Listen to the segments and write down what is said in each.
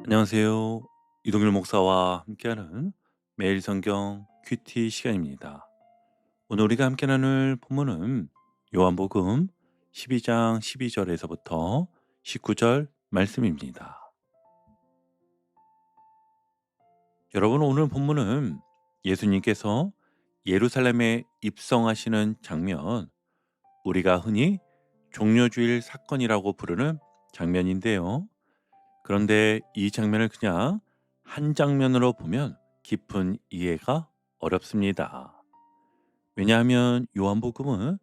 안녕하세요. 이동일 목사와 함께하는 매일 성경 큐티 시간입니다. 오늘 우리가 함께 나눌 본문은 요한복음 12장 12절에서부터 19절 말씀입니다. 여러분, 오늘 본문은 예수님께서 예루살렘에 입성하시는 장면, 우리가 흔히 종려주일 사건이라고 부르는 장면인데요. 그런데 이 장면을 그냥 한 장면으로 보면 깊은 이해가 어렵습니다. 왜냐하면 요한복음은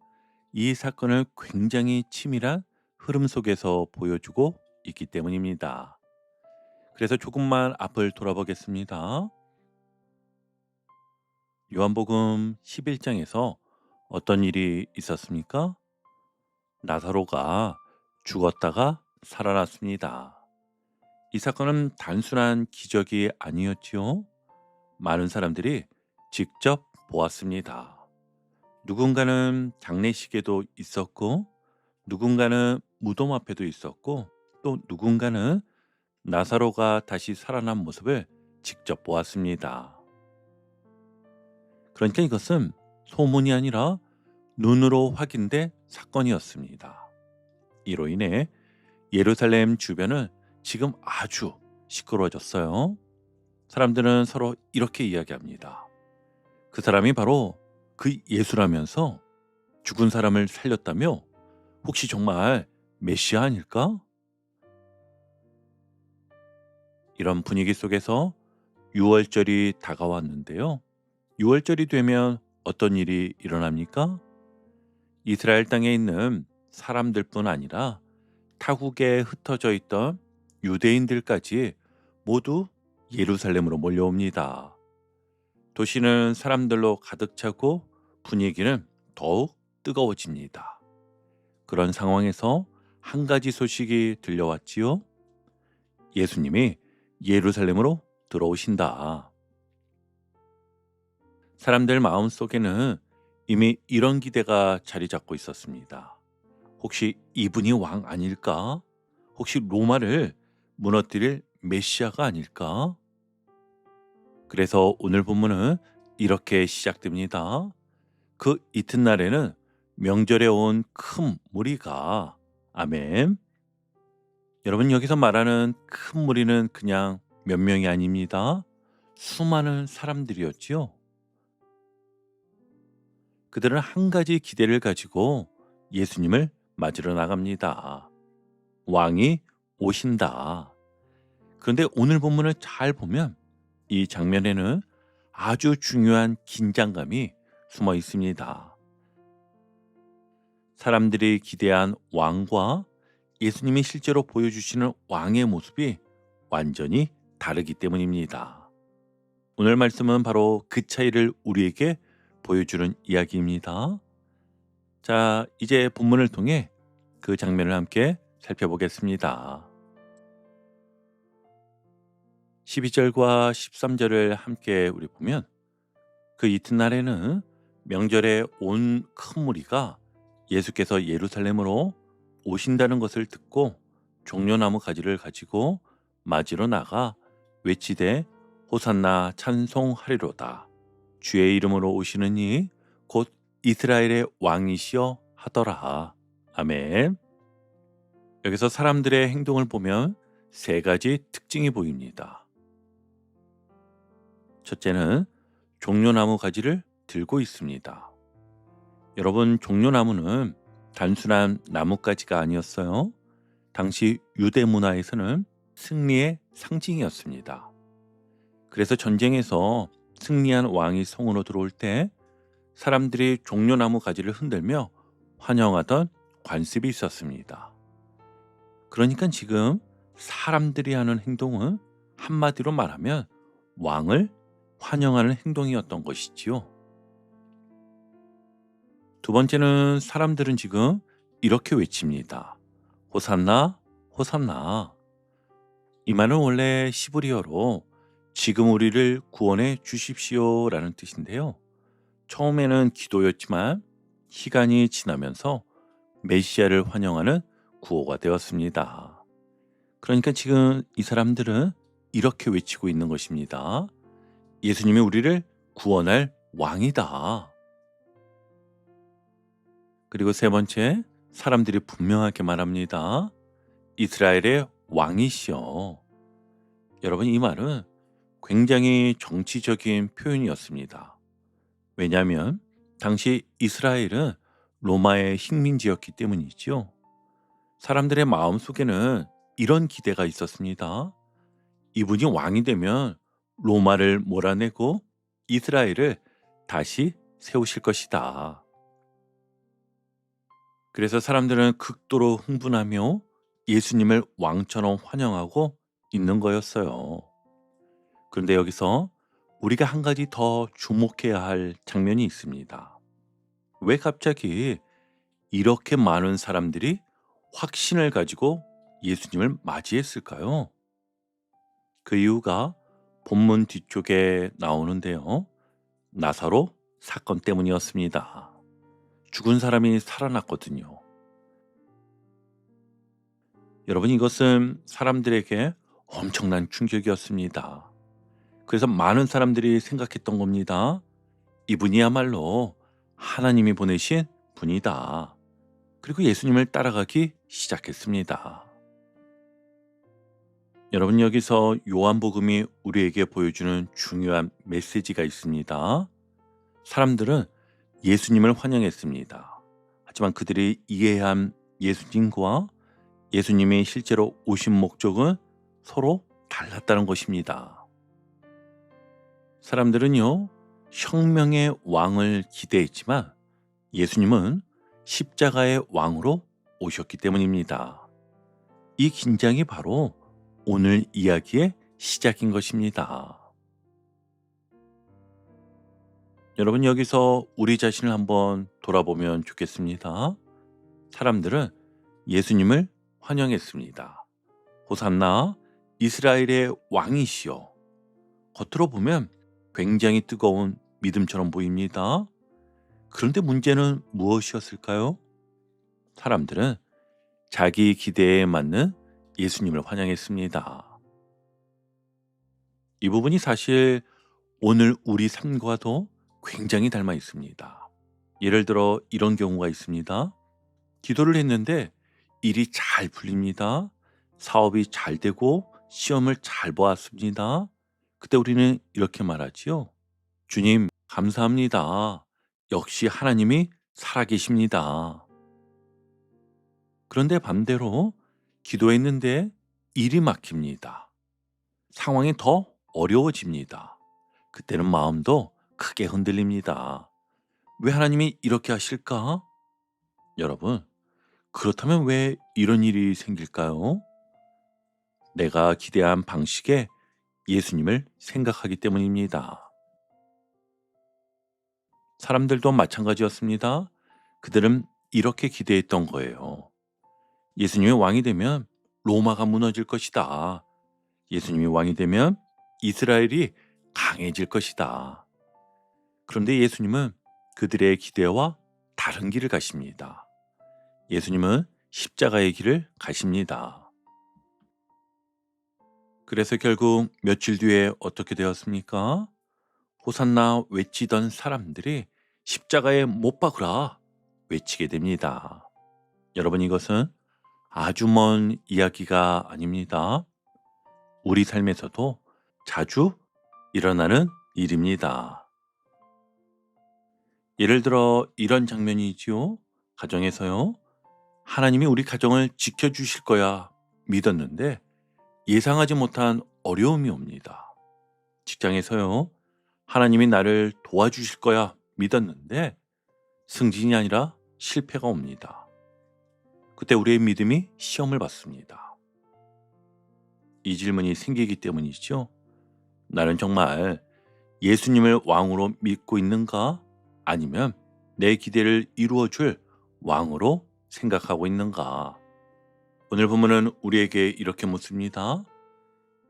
이 사건을 굉장히 치밀한 흐름 속에서 보여주고 있기 때문입니다. 그래서 조금만 앞을 돌아보겠습니다. 요한복음 11장에서 어떤 일이 있었습니까? 나사로가 죽었다가 살아났습니다. 이 사건은 단순한 기적이 아니었지요. 많은 사람들이 직접 보았습니다. 누군가는 장례식에도 있었고, 누군가는 무덤 앞에도 있었고, 또 누군가는 나사로가 다시 살아난 모습을 직접 보았습니다. 그러니까 이것은 소문이 아니라 눈으로 확인된 사건이었습니다. 이로 인해 예루살렘 주변은 지금 아주 시끄러워졌어요. 사람들은 서로 이렇게 이야기합니다. 그 사람이 바로 그 예수라면서 죽은 사람을 살렸다며? 혹시 정말 메시아 아닐까? 이런 분위기 속에서 6월절이 다가왔는데요. 6월절이 되면 어떤 일이 일어납니까? 이스라엘 땅에 있는 사람들뿐 아니라 타국에 흩어져 있던 유대인들까지 모두 예루살렘으로 몰려옵니다. 도시는 사람들로 가득 차고 분위기는 더욱 뜨거워집니다. 그런 상황에서 한 가지 소식이 들려왔지요. 예수님이 예루살렘으로 들어오신다. 사람들 마음 속에는 이미 이런 기대가 자리 잡고 있었습니다. 혹시 이분이 왕 아닐까? 혹시 로마를 무너뜨릴 메시아가 아닐까? 그래서 오늘 본문은 이렇게 시작됩니다. 그 이튿날에는 명절에 온 큰 무리가, 아멘. 여러분, 여기서 말하는 큰 무리는 그냥 몇 명이 아닙니다. 수많은 사람들이었지요. 그들은 한 가지 기대를 가지고 예수님을 맞으러 나갑니다. 왕이 오신다. 그런데 오늘 본문을 잘 보면 이 장면에는 아주 중요한 긴장감이 숨어 있습니다. 사람들이 기대한 왕과 예수님이 실제로 보여주시는 왕의 모습이 완전히 다르기 때문입니다. 오늘 말씀은 바로 그 차이를 우리에게 보여주는 이야기입니다. 자, 이제 본문을 통해 그 장면을 함께 살펴보겠습니다. 12절과 13절을 함께 우리 보면 그 이튿날에는 명절에 온 큰 무리가 예수께서 예루살렘으로 오신다는 것을 듣고 종려나무 가지를 가지고 맞으러 나가 외치되 호산나 찬송하리로다. 주의 이름으로 오시는 이 곧 이스라엘의 왕이시여 하더라. 아멘. 여기서 사람들의 행동을 보면 세 가지 특징이 보입니다. 첫째는 종려나무 가지를 들고 있습니다. 여러분, 종려나무는 단순한 나뭇가지가 아니었어요. 당시 유대 문화에서는 승리의 상징이었습니다. 그래서 전쟁에서 승리한 왕이 성으로 들어올 때 사람들이 종려나무 가지를 흔들며 환영하던 관습이 있었습니다. 그러니까 지금 사람들이 하는 행동은 한마디로 말하면 왕을 환영하는 행동이었던 것이지요. 두 번째는 사람들은 지금 이렇게 외칩니다. 호산나, 호산나. 이 말은 원래 시브리어로 지금 우리를 구원해 주십시오라는 뜻인데요. 처음에는 기도였지만 시간이 지나면서 메시아를 환영하는 구호가 되었습니다. 그러니까 지금 이 사람들은 이렇게 외치고 있는 것입니다. 예수님이 우리를 구원할 왕이다. 그리고 세 번째, 사람들이 분명하게 말합니다. 이스라엘의 왕이시여. 여러분, 이 말은 굉장히 정치적인 표현이었습니다. 왜냐하면 당시 이스라엘은 로마의 식민지였기 때문이죠. 사람들의 마음속에는 이런 기대가 있었습니다. 이분이 왕이 되면 로마를 몰아내고 이스라엘을 다시 세우실 것이다. 그래서 사람들은 극도로 흥분하며 예수님을 왕처럼 환영하고 있는 거였어요. 그런데 여기서 우리가 한 가지 더 주목해야 할 장면이 있습니다. 왜 갑자기 이렇게 많은 사람들이 확신을 가지고 예수님을 맞이했을까요? 그 이유가 본문 뒤쪽에 나오는데요. 나사로 사건 때문이었습니다. 죽은 사람이 살아났거든요. 여러분, 이것은 사람들에게 엄청난 충격이었습니다. 그래서 많은 사람들이 생각했던 겁니다. 이분이야말로 하나님이 보내신 분이다. 그리고 예수님을 따라가기 시작했습니다. 여러분, 여기서 요한복음이 우리에게 보여주는 중요한 메시지가 있습니다. 사람들은 예수님을 환영했습니다. 하지만 그들이 이해한 예수님과 예수님이 실제로 오신 목적은 서로 달랐다는 것입니다. 사람들은요, 혁명의 왕을 기대했지만 예수님은 십자가의 왕으로 오셨기 때문입니다. 이 긴장이 바로 오늘 이야기의 시작인 것입니다. 여러분, 여기서 우리 자신을 한번 돌아보면 좋겠습니다. 사람들은 예수님을 환영했습니다. 호산나, 이스라엘의 왕이시여. 겉으로 보면 굉장히 뜨거운 믿음처럼 보입니다. 그런데 문제는 무엇이었을까요? 사람들은 자기 기대에 맞는 예수님을 환영했습니다. 이 부분이 사실 오늘 우리 삶과도 굉장히 닮아 있습니다. 예를 들어 이런 경우가 있습니다. 기도를 했는데 일이 잘 풀립니다. 사업이 잘 되고 시험을 잘 보았습니다. 그때 우리는 이렇게 말하지요. 주님, 감사합니다. 역시 하나님이 살아계십니다. 그런데 반대로 기도했는데 일이 막힙니다. 상황이 더 어려워집니다. 그때는 마음도 크게 흔들립니다. 왜 하나님이 이렇게 하실까? 여러분, 그렇다면 왜 이런 일이 생길까요? 내가 기대한 방식에 예수님을 생각하기 때문입니다. 사람들도 마찬가지였습니다. 그들은 이렇게 기대했던 거예요. 예수님이 왕이 되면 로마가 무너질 것이다. 예수님이 왕이 되면 이스라엘이 강해질 것이다. 그런데 예수님은 그들의 기대와 다른 길을 가십니다. 예수님은 십자가의 길을 가십니다. 그래서 결국 며칠 뒤에 어떻게 되었습니까? 호산나 외치던 사람들이 십자가에 못 박으라 외치게 됩니다. 여러분, 이것은 아주 먼 이야기가 아닙니다. 우리 삶에서도 자주 일어나는 일입니다. 예를 들어 이런 장면이지요. 가정에서요. 하나님이 우리 가정을 지켜주실 거야 믿었는데 예상하지 못한 어려움이 옵니다. 직장에서요. 하나님이 나를 도와주실 거야 믿었는데 승진이 아니라 실패가 옵니다. 그때 우리의 믿음이 시험을 받습니다. 이 질문이 생기기 때문이죠. 나는 정말 예수님을 왕으로 믿고 있는가? 아니면 내 기대를 이루어줄 왕으로 생각하고 있는가? 오늘 본문은 우리에게 이렇게 묻습니다.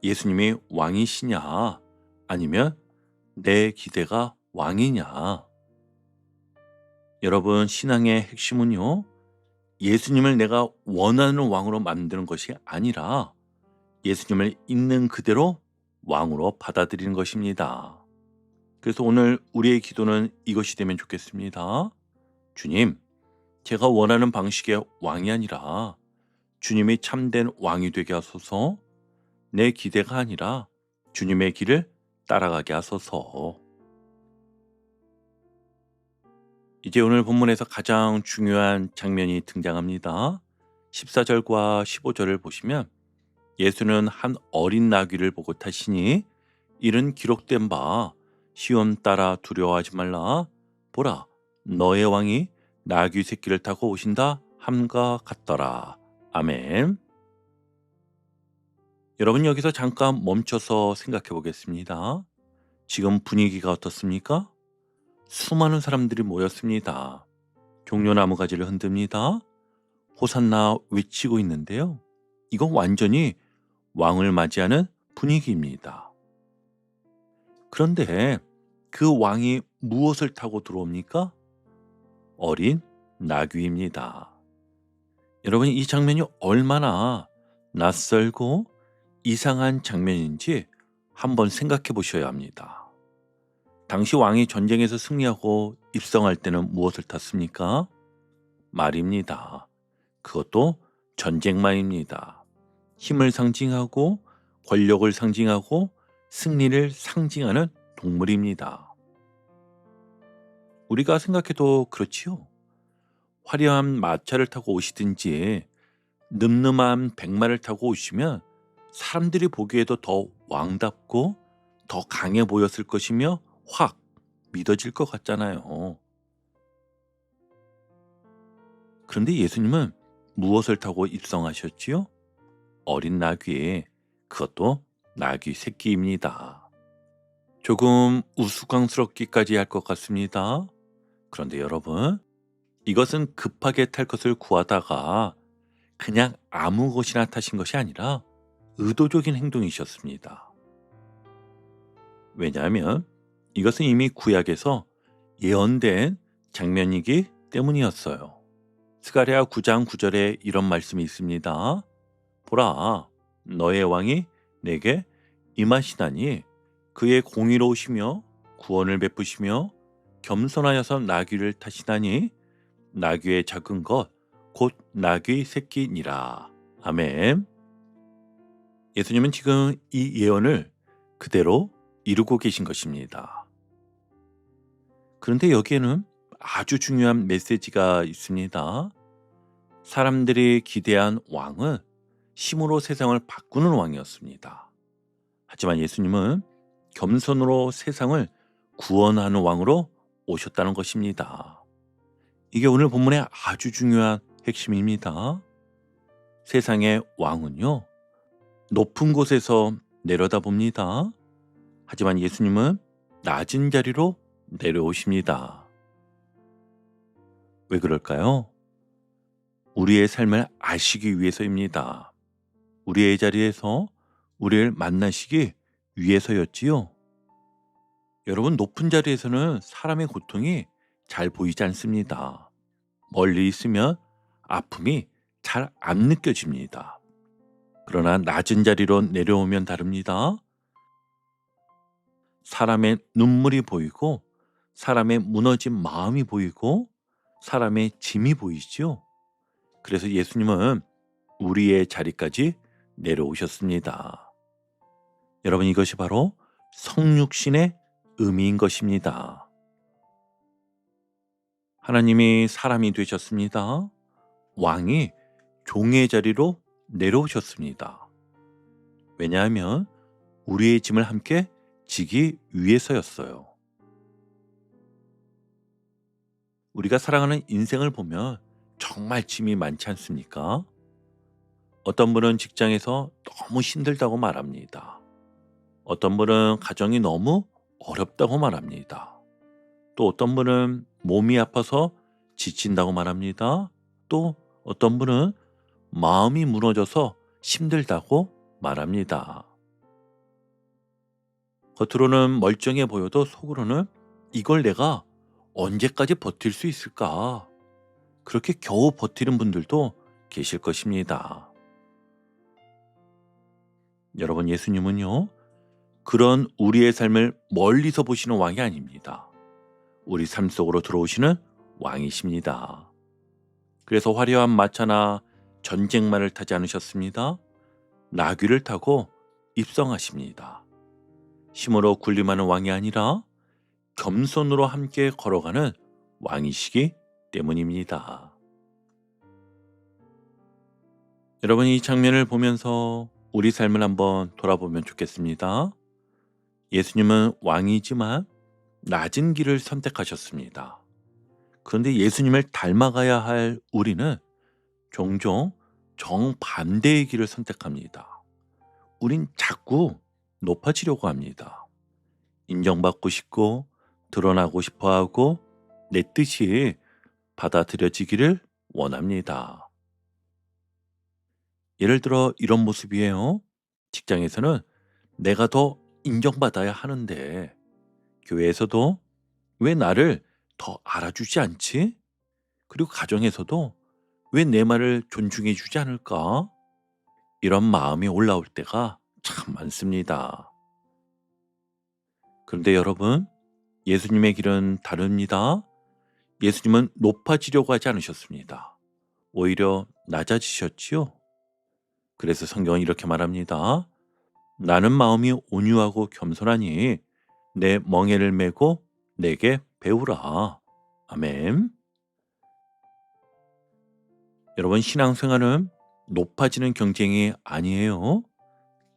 예수님이 왕이시냐? 아니면 내 기대가 왕이냐? 여러분, 신앙의 핵심은요. 예수님을 내가 원하는 왕으로 만드는 것이 아니라 예수님을 있는 그대로 왕으로 받아들이는 것입니다. 그래서 오늘 우리의 기도는 이것이 되면 좋겠습니다. 주님, 제가 원하는 방식의 왕이 아니라 주님이 참된 왕이 되게 하소서. 내 기대가 아니라 주님의 길을 따라가게 하소서. 이제 오늘 본문에서 가장 중요한 장면이 등장합니다. 14절과 15절을 보시면 예수는 한 어린 나귀를 보고 타시니 이는 기록된 바 시험 따라 두려워하지 말라. 보라, 너의 왕이 나귀 새끼를 타고 오신다 함과 같더라. 아멘. 여러분, 여기서 잠깐 멈춰서 생각해 보겠습니다. 지금 분위기가 어떻습니까? 수많은 사람들이 모였습니다. 종려나무 가지를 흔듭니다. 호산나 외치고 있는데요. 이건 완전히 왕을 맞이하는 분위기입니다. 그런데 그 왕이 무엇을 타고 들어옵니까? 어린 나귀입니다. 여러분, 이 장면이 얼마나 낯설고 이상한 장면인지 한번 생각해 보셔야 합니다. 당시 왕이 전쟁에서 승리하고 입성할 때는 무엇을 탔습니까? 말입니다. 그것도 전쟁마입니다. 힘을 상징하고 권력을 상징하고 승리를 상징하는 동물입니다. 우리가 생각해도 그렇지요. 화려한 마차를 타고 오시든지 늠름한 백마를 타고 오시면 사람들이 보기에도 더 왕답고 더 강해 보였을 것이며 확 믿어질 것 같잖아요. 그런데 예수님은 무엇을 타고 입성하셨지요? 어린 나귀에, 그것도 나귀 새끼입니다. 조금 우스꽝스럽기까지 할 것 같습니다. 그런데 여러분, 이것은 급하게 탈 것을 구하다가 그냥 아무 것이나 타신 것이 아니라 의도적인 행동이셨습니다. 왜냐하면 이것은 이미 구약에서 예언된 장면이기 때문이었어요. 스가랴 9장 9절에 이런 말씀이 있습니다. 보라, 너의 왕이 내게 임하시나니 그의 공의로우시며 구원을 베푸시며 겸손하여서 나귀를 타시나니 나귀의 작은 것 곧 나귀 새끼니라. 아멘. 예수님은 지금 이 예언을 그대로 이루고 계신 것입니다. 그런데 여기에는 아주 중요한 메시지가 있습니다. 사람들이 기대한 왕은 힘으로 세상을 바꾸는 왕이었습니다. 하지만 예수님은 겸손으로 세상을 구원하는 왕으로 오셨다는 것입니다. 이게 오늘 본문의 아주 중요한 핵심입니다. 세상의 왕은요, 높은 곳에서 내려다 봅니다. 하지만 예수님은 낮은 자리로 내려오십니다. 왜 그럴까요? 우리의 삶을 아시기 위해서입니다. 우리의 자리에서 우리를 만나시기 위해서였지요. 여러분, 높은 자리에서는 사람의 고통이 잘 보이지 않습니다. 멀리 있으면 아픔이 잘 안 느껴집니다. 그러나 낮은 자리로 내려오면 다릅니다. 사람의 눈물이 보이고 사람의 무너진 마음이 보이고 사람의 짐이 보이죠. 그래서 예수님은 우리의 자리까지 내려오셨습니다. 여러분, 이것이 바로 성육신의 의미인 것입니다. 하나님이 사람이 되셨습니다. 왕이 종의 자리로 내려오셨습니다. 왜냐하면 우리의 짐을 함께 지기 위해서였어요. 우리가 살아가는 인생을 보면 정말 짐이 많지 않습니까? 어떤 분은 직장에서 너무 힘들다고 말합니다. 어떤 분은 가정이 너무 어렵다고 말합니다. 또 어떤 분은 몸이 아파서 지친다고 말합니다. 또 어떤 분은 마음이 무너져서 힘들다고 말합니다. 겉으로는 멀쩡해 보여도 속으로는 이걸 내가 언제까지 버틸 수 있을까? 그렇게 겨우 버티는 분들도 계실 것입니다. 여러분, 예수님은요, 그런 우리의 삶을 멀리서 보시는 왕이 아닙니다. 우리 삶 속으로 들어오시는 왕이십니다. 그래서 화려한 마차나 전쟁말을 타지 않으셨습니다. 나귀를 타고 입성하십니다. 힘으로 군림하는 왕이 아니라 겸손으로 함께 걸어가는 왕이시기 때문입니다. 여러분, 이 장면을 보면서 우리 삶을 한번 돌아보면 좋겠습니다. 예수님은 왕이지만 낮은 길을 선택하셨습니다. 그런데 예수님을 닮아가야 할 우리는 종종 정반대의 길을 선택합니다. 우린 자꾸 높아지려고 합니다. 인정받고 싶고 드러나고 싶어하고 내 뜻이 받아들여지기를 원합니다. 예를 들어 이런 모습이에요. 직장에서는 내가 더 인정받아야 하는데 교회에서도 왜 나를 더 알아주지 않지? 그리고 가정에서도 왜 내 말을 존중해 주지 않을까? 이런 마음이 올라올 때가 참 많습니다. 그런데 여러분, 예수님의 길은 다릅니다. 예수님은 높아지려고 하지 않으셨습니다. 오히려 낮아지셨지요. 그래서 성경은 이렇게 말합니다. 나는 마음이 온유하고 겸손하니 내 멍에를 메고 내게 배우라. 아멘. 여러분, 신앙생활은 높아지는 경쟁이 아니에요.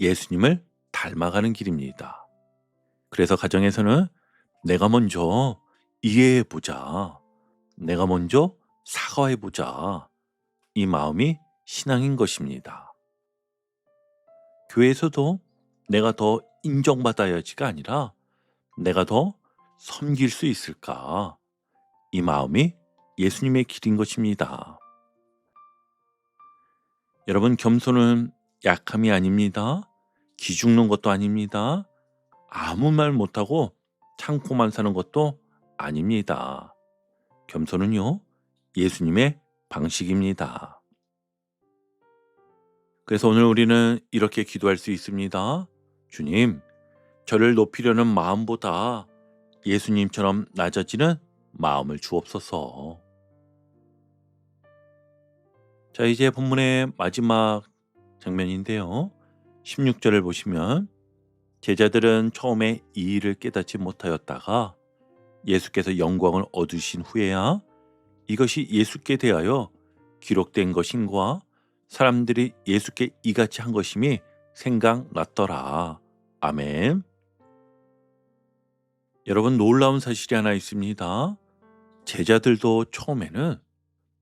예수님을 닮아가는 길입니다. 그래서 가정에서는 내가 먼저 이해해보자. 내가 먼저 사과해보자. 이 마음이 신앙인 것입니다. 교회에서도 내가 더 인정받아야지가 아니라 내가 더 섬길 수 있을까? 이 마음이 예수님의 길인 것입니다. 여러분, 겸손은 약함이 아닙니다. 기죽는 것도 아닙니다. 아무 말 못하고 참고만 사는 것도 아닙니다. 겸손은요, 예수님의 방식입니다. 그래서 오늘 우리는 이렇게 기도할 수 있습니다. 주님, 저를 높이려는 마음보다 예수님처럼 낮아지는 마음을 주옵소서. 자, 이제 본문의 마지막 장면인데요. 16절을 보시면 제자들은 처음에 이 일을 깨닫지 못하였다가 예수께서 영광을 얻으신 후에야 이것이 예수께 대하여 기록된 것인과 사람들이 예수께 이같이 한 것임이 생각났더라. 아멘. 여러분, 놀라운 사실이 하나 있습니다. 제자들도 처음에는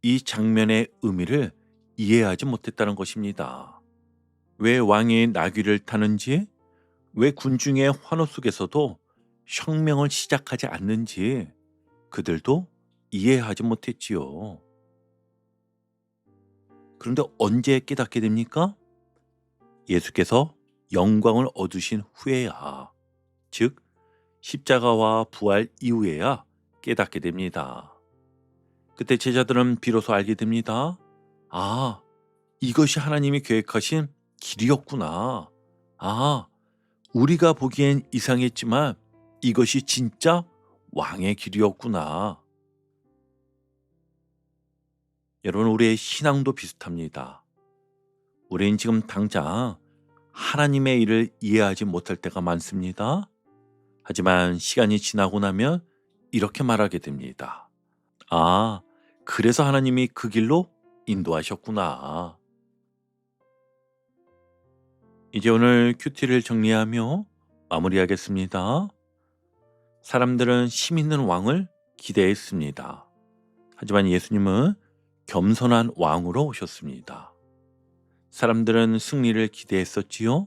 이 장면의 의미를 이해하지 못했다는 것입니다. 왜 왕이 나귀를 타는지, 왜 군중의 환호 속에서도 혁명을 시작하지 않는지 그들도 이해하지 못했지요. 그런데 언제 깨닫게 됩니까? 예수께서 영광을 얻으신 후에야, 즉 십자가와 부활 이후에야 깨닫게 됩니다. 그때 제자들은 비로소 알게 됩니다. 아, 이것이 하나님이 계획하신 길이었구나. 아, 우리가 보기엔 이상했지만 이것이 진짜 왕의 길이었구나. 여러분, 우리의 신앙도 비슷합니다. 우리는 지금 당장 하나님의 일을 이해하지 못할 때가 많습니다. 하지만 시간이 지나고 나면 이렇게 말하게 됩니다. 아, 그래서 하나님이 그 길로 인도하셨구나. 이제 오늘 큐티를 정리하며 마무리하겠습니다. 사람들은 힘 있는 왕을 기대했습니다. 하지만 예수님은 겸손한 왕으로 오셨습니다. 사람들은 승리를 기대했었지요.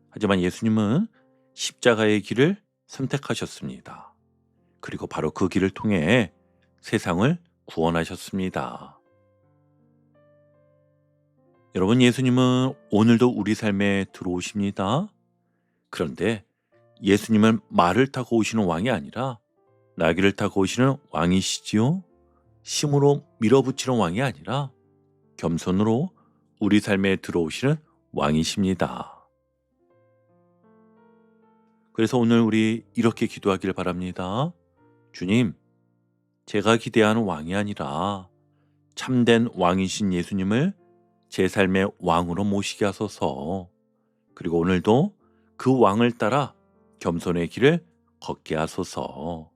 하지만 예수님은 십자가의 길을 선택하셨습니다. 그리고 바로 그 길을 통해 세상을 구원하셨습니다. 여러분, 예수님은 오늘도 우리 삶에 들어오십니다. 그런데 예수님은 말을 타고 오시는 왕이 아니라 나귀를 타고 오시는 왕이시지요. 힘으로 밀어붙이는 왕이 아니라 겸손으로 우리 삶에 들어오시는 왕이십니다. 그래서 오늘 우리 이렇게 기도하길 바랍니다. 주님, 제가 기대하는 왕이 아니라 참된 왕이신 예수님을 제 삶의 왕으로 모시게 하소서. 그리고 오늘도 그 왕을 따라 겸손의 길을 걷게 하소서.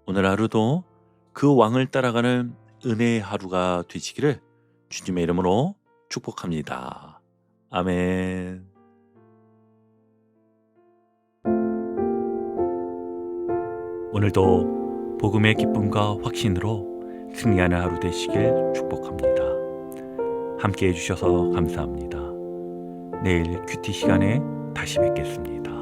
오늘 하루도 그 왕을 따라가는 은혜의 하루가 되시기를 주님의 이름으로 축복합니다. 아멘. 오늘도 복음의 기쁨과 확신으로 승리하는 하루 되시길 축복합니다. 함께 해주셔서 감사합니다. 내일 큐티 시간에 다시 뵙겠습니다.